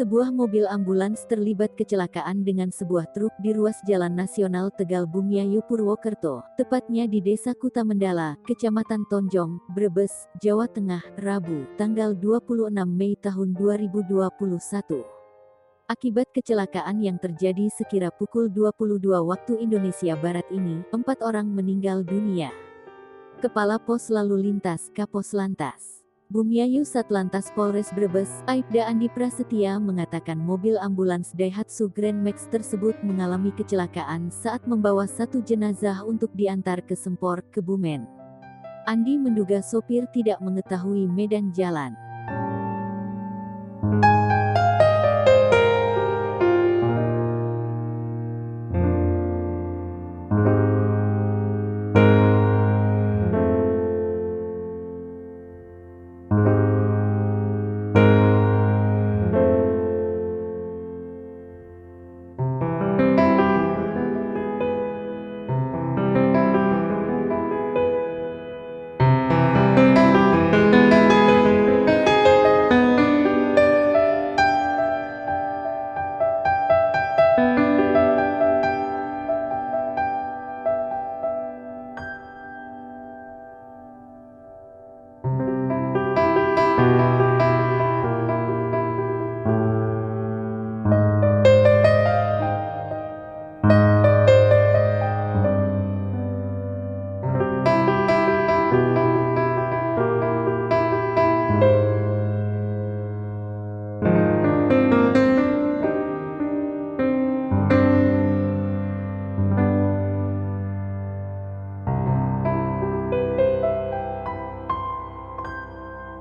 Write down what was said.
Sebuah mobil ambulans terlibat kecelakaan dengan sebuah truk di ruas Jalan Nasional Tegal Bumiayu Purwokerto, tepatnya di Desa Kutamendala, Kecamatan Tonjong, Brebes, Jawa Tengah, Rabu, tanggal 26 Mei tahun 2021. Akibat kecelakaan yang terjadi sekira pukul 22 waktu Indonesia Barat ini, 4 orang meninggal dunia. Kepala Pos Lalu Lintas Kapos Lantas Bumiayu Satlantas Polres Brebes, Aibda Andi Prasetya mengatakan mobil ambulans Daihatsu Grand Max tersebut mengalami kecelakaan saat membawa satu jenazah untuk diantar ke Sempor, Kebumen. Andi menduga sopir tidak mengetahui medan jalan.